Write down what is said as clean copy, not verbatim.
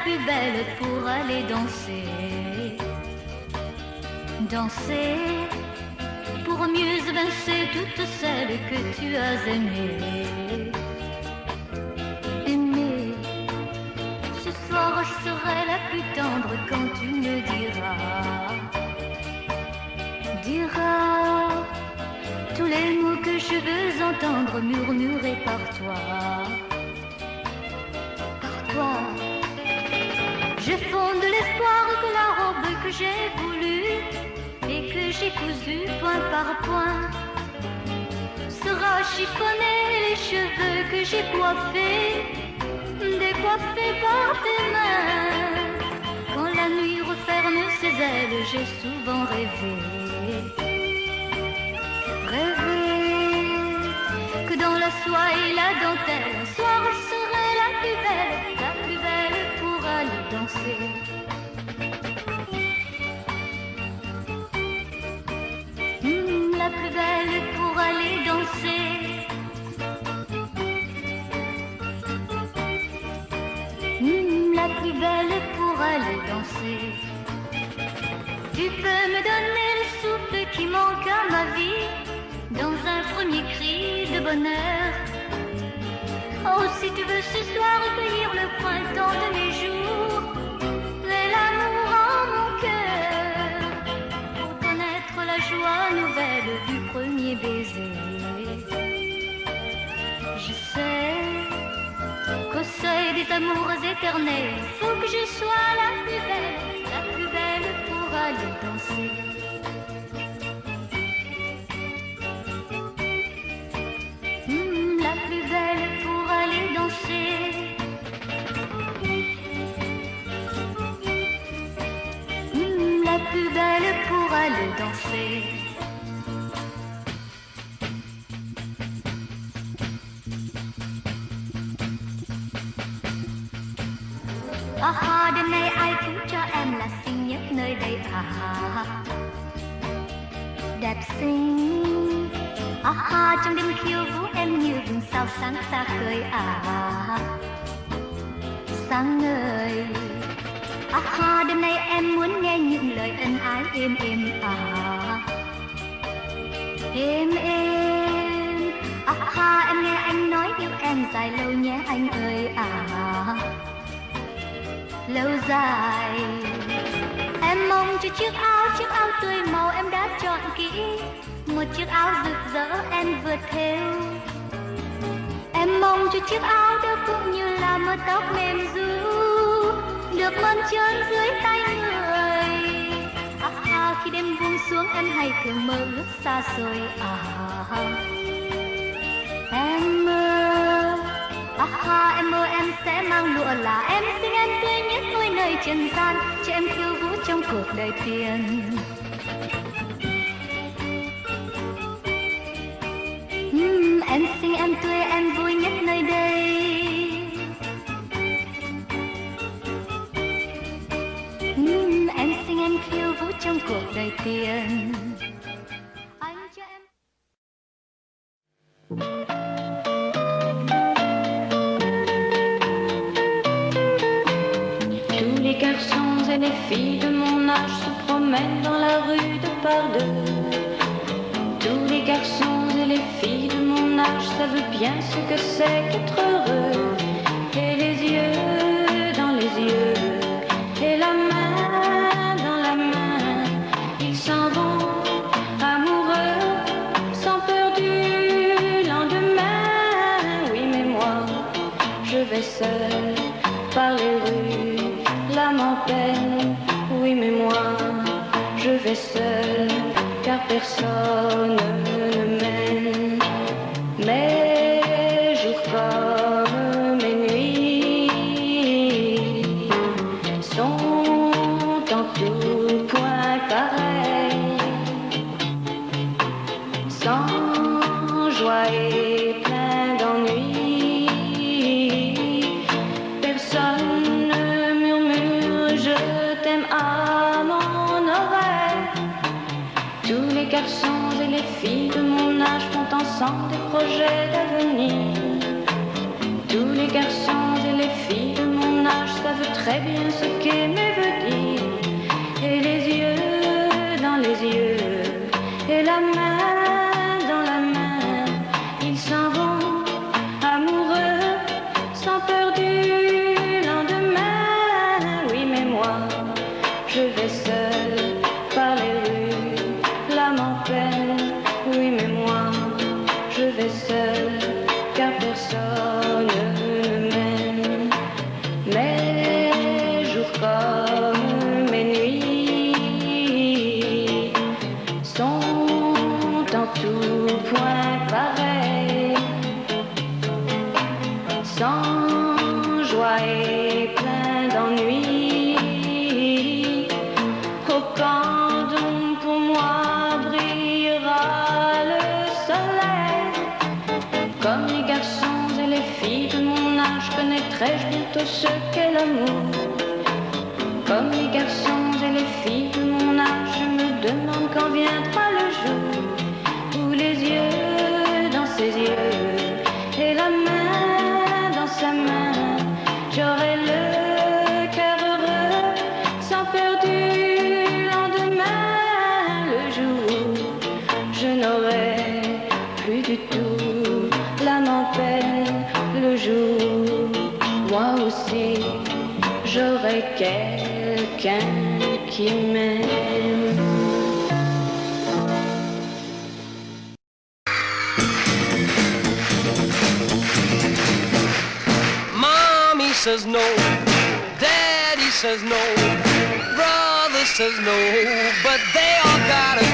plus belle pour aller danser. Danser pour mieux évincer toutes celles que tu as aimées. Aimer, ce soir je serai la plus tendre quand tu me diras tous les mots que je veux entendre murmurés par toi. Je fonde l'espoir que la robe que j'ai voulue et que j'ai cousue point par point sera chiffonnée, les cheveux que j'ai coiffés, décoiffés par tes mains. Quand la nuit referme ses ailes, j'ai souvent rêvé que dans la soie et la dentelle, un soir je serai la plus belle pour aller danser. La plus belle pour aller danser. La plus belle pour aller danser. Tu peux me donner le souffle qui manque à ma vie dans un premier cri de bonheur. Oh, si tu veux ce soir cueillir le printemps de mes jours et l'amour en mon cœur, pour connaître la joie nouvelle du premier baiser. Je sais qu'au seuil des amours éternels, il faut que je sois la plus belle pour aller danser. La plus belle pour aller danser. La plus belle pour aller danser. Đêm nay ai cứu cho em là xinh nhất nơi đây đẹp xinh. Trong đêm khiêu vũ em như vùng sao sáng xa khơi sáng ngời. Đêm nay em muốn nghe những lời ân ái êm êm êm êm. Em nghe anh nói yêu em dài lâu nhé anh ơi lâu dài. Em mong cho chiếc áo tươi màu em đã chọn kỹ, một chiếc áo rực rỡ em vừa thêu. Em mong cho chiếc áo đó cũng như là mớ tóc mềm ru được mơn trớn dưới tay người. Khi đêm buông xuống em hay thường mơ ước xa xôi em mơ. Em mơ em sẽ mang lụa là em xinh em tươi nhất nơi nơi trần gian, cho em khiêu vũ trong cuộc đời tiền. Em xinh em tươi em vui nhất nơi đây. Em xinh em khiêu vũ trong cuộc đời tiền. Anh cho em. Tous les garçons et les filles de mon âge se promènent dans la rue de par deux. Tous les garçons et les filles de mon âge savent bien ce que c'est qu'être heureux. Et les yeux dans les yeux, et la main dans la main, ils s'en vont amoureux, sans peur du lendemain. Oui mais moi, je vais seul par les rues, l'âme en peine. Oui mais moi, je vais seul, car personne ne m'aime. Mes jours comme mes nuits sont en tout point pareils, sans joie et plein d'ennui. Personne ne murmure je t'aime à mon oreille. Tous les garçons et les filles de mon âge font ensemble des projets d'avenir. Tous les garçons et les filles de mon âge savent très bien ce qu'aimer veut dire. Et les yeux dans les yeux, et la main dans la main, ils s'en vont amoureux, sans peur du lendemain. Oui, mais moi, je vais seul par les rues, l'âme en peine. Oui, mais moi, je vais seul, car personne ne m'aime. Mes jours comme mes nuits sont en tout point pareils, sans joie et plein d'ennui. Au quand donc pour moi brillera le soleil? Comme les garçons et les filles de mon âge, connaîtrai-je bientôt ce qu'est l'amour? Comme les garçons et les filles de mon âge, je me demande quand viendra le jour où les yeux dans ses yeux et la main dans sa main, j'aurai le cœur heureux, sans peur du lendemain. Le jour où je n'aurai plus du tout l'âme en peine, le jour, moi aussi, j'aurai quelqu'un qui m'aime. Mommy says no, Daddy says no, brother says no, but they all gotta